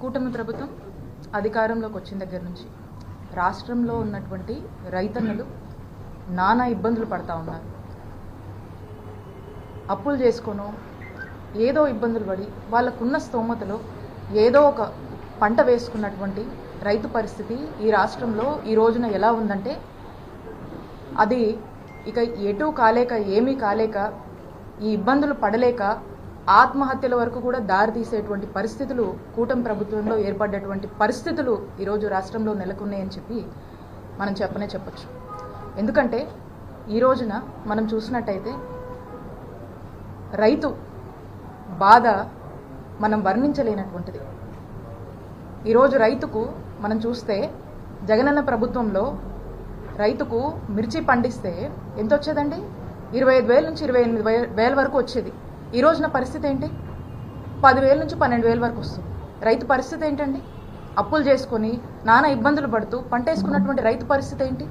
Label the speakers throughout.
Speaker 1: కూటమి ప్రభుత్వం అధికారంలోకి వచ్చిన దగ్గర నుంచి రాష్ట్రంలో ఉన్నటువంటి రైతన్నలు నానా ఇబ్బందులు పడతా ఉన్నారు. అప్పులు చేసుకోనో ఏదో ఇబ్బందులు పడి వాళ్ళకున్న స్తోమతలో ఏదో ఒక పంట వేసుకున్నటువంటి రైతు పరిస్థితి ఈ రాష్ట్రంలో ఈ రోజున ఎలా ఉందంటే అది ఇక ఎటూ కాలేక ఏమీ కాలేక ఈ ఇబ్బందులు పడలేక ఆత్మహత్యల వరకు కూడా దారి తీసేటువంటి పరిస్థితులు కూటమి ప్రభుత్వంలో ఏర్పడ్డటువంటి పరిస్థితులు ఈరోజు రాష్ట్రంలో నెలకొన్నాయని చెప్పి మనం చెప్పొచ్చు. ఎందుకంటే ఈ రోజున మనం చూసినట్టయితే రైతు బాధ మనం వర్ణించలేనటువంటిది. ఈరోజు రైతుకు మనం చూస్తే జగనన్న ప్రభుత్వంలో రైతుకు మిర్చి పండిస్తే ఎంత వచ్చేదండి? 25,000 నుంచి 28,000 వరకు వచ్చేది. ఈ రోజున పరిస్థితి ఏంటి? 10,000 నుంచి 12,000 వరకు వస్తుంది. రైతు పరిస్థితి ఏంటండి? అప్పులు చేసుకొని నానా ఇబ్బందులు పడుతూ పంట వేసుకున్నటువంటి రైతు పరిస్థితి ఏంటి?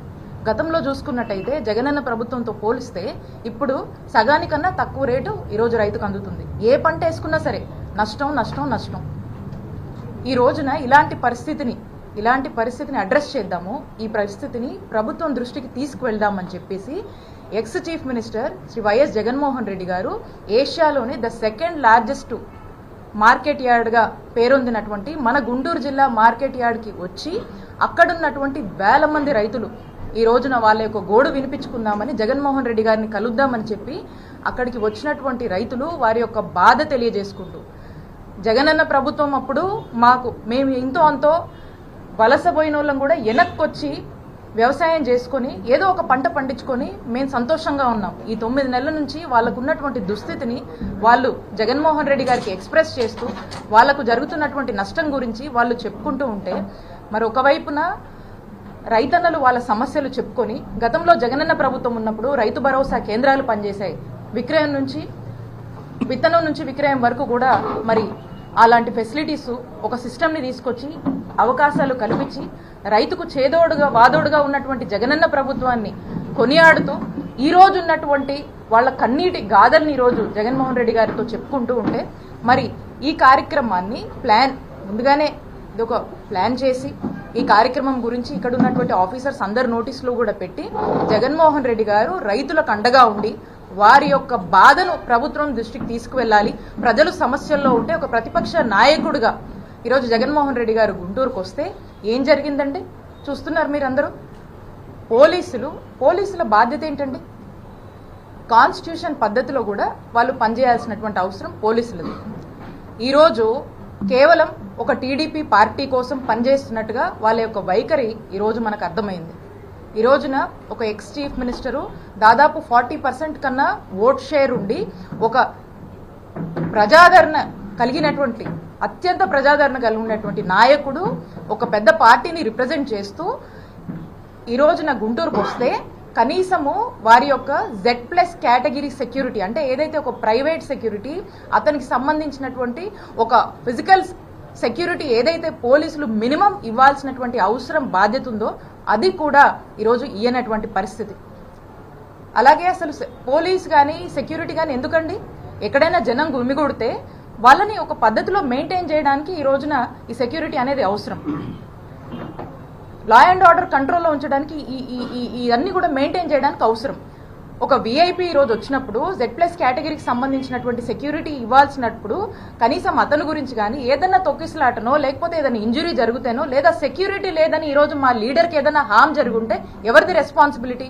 Speaker 1: గతంలో చూసుకున్నట్టయితే జగనన్న ప్రభుత్వంతో పోలిస్తే ఇప్పుడు సగానికన్నా తక్కువ రేటు ఈరోజు రైతుకు అందుతుంది. ఏ పంట వేసుకున్నా సరే నష్టం. ఈ రోజున ఇలాంటి పరిస్థితిని అడ్రస్ చేద్దాము, ఈ పరిస్థితిని ప్రభుత్వం దృష్టికి తీసుకువెళ్దామని చెప్పేసి ex chief minister Shri YS Jaganmohan Reddy గారు ఏషియాలోనే ద సెకండ్ లార్జెస్ట్ మార్కెట్ యార్డ్గా పేరొందినటువంటి మన గుంటూరు జిల్లా మార్కెట్ యార్డ్కి వచ్చి అక్కడున్నటువంటి వేల మంది రైతులు ఈ రోజున వాళ్ళ యొక్క గోడు వినిపించుకుందామని జగన్మోహన్ రెడ్డి గారిని కలుద్దామని చెప్పి అక్కడికి వచ్చినటువంటి రైతులు వారి యొక్క బాధ తెలియజేసుకుంటూ జగనన్న ప్రభుత్వం అప్పుడు మేము ఇంతో అంతో వలసపోయిన వాళ్ళం కూడా వెనక్కొచ్చి వ్యవసాయం చేసుకొని ఏదో ఒక పంట పండించుకొని మేము సంతోషంగా ఉన్నాం. ఈ 9 నెలల నుంచి వాళ్ళకు ఉన్నటువంటి దుస్థితిని వాళ్ళు జగన్మోహన్ రెడ్డి గారికి ఎక్స్ప్రెస్ చేస్తూ వాళ్లకు జరుగుతున్నటువంటి నష్టం గురించి వాళ్ళు చెప్పుకుంటూ ఉంటే మరి ఒకవైపున రైతన్నలు వాళ్ళ సమస్యలు చెప్పుకొని గతంలో జగనన్న ప్రభుత్వం ఉన్నప్పుడు రైతు భరోసా కేంద్రాలు పనిచేశాయి. విత్తనం నుంచి విక్రయం వరకు కూడా మరి అలాంటి ఫెసిలిటీస్ ఒక సిస్టమ్ని తీసుకొచ్చి అవకాశాలు కల్పించి రైతుకు వాదోడుగా ఉన్నటువంటి జగనన్న ప్రభుత్వాన్ని కొనియాడుతూ ఈ రోజు ఉన్నటువంటి వాళ్ళ కన్నీటి గాథల్ని ఈరోజు జగన్మోహన్ రెడ్డి గారితో చెప్పుకుంటూ ఉంటే మరి ఈ కార్యక్రమాన్ని ముందుగానే ఇది ఒక ప్లాన్ చేసి ఈ కార్యక్రమం గురించి ఇక్కడ ఉన్నటువంటి ఆఫీసర్స్ అందరు నోటీసులు కూడా పెట్టి జగన్మోహన్ రెడ్డి గారు రైతులకు అండగా ఉండి వారి యొక్క బాధను ప్రభుత్వం దృష్టికి తీసుకువెళ్ళాలి, ప్రజలు సమస్యల్లో ఉంటే ఒక ప్రతిపక్ష నాయకుడిగా ఈరోజు జగన్మోహన్ రెడ్డి గారు గుంటూరుకు వస్తే ఏం జరిగిందండి చూస్తున్నారు మీరందరూ. పోలీసుల బాధ్యత ఏంటండి? కాన్స్టిట్యూషన్ పద్ధతిలో కూడా వాళ్ళు పనిచేయాల్సినటువంటి అవసరం పోలీసులది. ఈరోజు కేవలం ఒక టీడీపీ పార్టీ కోసం పనిచేస్తున్నట్టుగా వాళ్ళ యొక్క వైఖరి ఈరోజు మనకు అర్థమైంది. ఈ రోజున ఒక ఎక్స్ చీఫ్ మినిస్టరు దాదాపు 40% కన్నా ఓట్ షేర్ ఉండి ఒక అత్యంత ప్రజాదరణ కలిగినటువంటి నాయకుడు ఒక పెద్ద పార్టీని రిప్రజెంట్ చేస్తూ ఈ రోజున గుంటూరుకు వస్తే కనీసము వారి యొక్క Z+ కేటగిరీ సెక్యూరిటీ అంటే ఏదైతే ఒక ప్రైవేట్ సెక్యూరిటీ అతనికి సంబంధించినటువంటి ఒక ఫిజికల్ సెక్యూరిటీ ఏదైతే పోలీసులు మినిమం ఇవ్వాల్సినటువంటి అవసరం బాధ్యత ఉందో అది కూడా ఈరోజు ఇయ్యనటువంటి పరిస్థితి. అలాగే అసలు పోలీస్ కానీ సెక్యూరిటీ కానీ ఎందుకండి? ఎక్కడైనా జనం గుమిగూడితే వాళ్ళని ఒక పద్ధతిలో మెయింటైన్ చేయడానికి ఈ రోజున ఈ సెక్యూరిటీ అనేది అవసరం. లా అండ్ ఆర్డర్ కంట్రోల్లో ఉంచడానికి ఇవన్నీ కూడా మెయింటైన్ చేయడానికి అవసరం. ఒక విఐపీ ఈరోజు వచ్చినప్పుడు Z+ కేటగిరీకి సంబంధించినటువంటి సెక్యూరిటీ ఇవ్వాల్సినప్పుడు కనీసం అతని గురించి కానీ ఏదన్నా తొక్కిసలాటనో లేకపోతే ఏదైనా ఇంజురీ జరుగుతేనో లేదా సెక్యూరిటీ లేదని ఈరోజు మా లీడర్కి ఏదైనా హామ్ జరుగుంటే ఎవరిది రెస్పాన్సిబిలిటీ?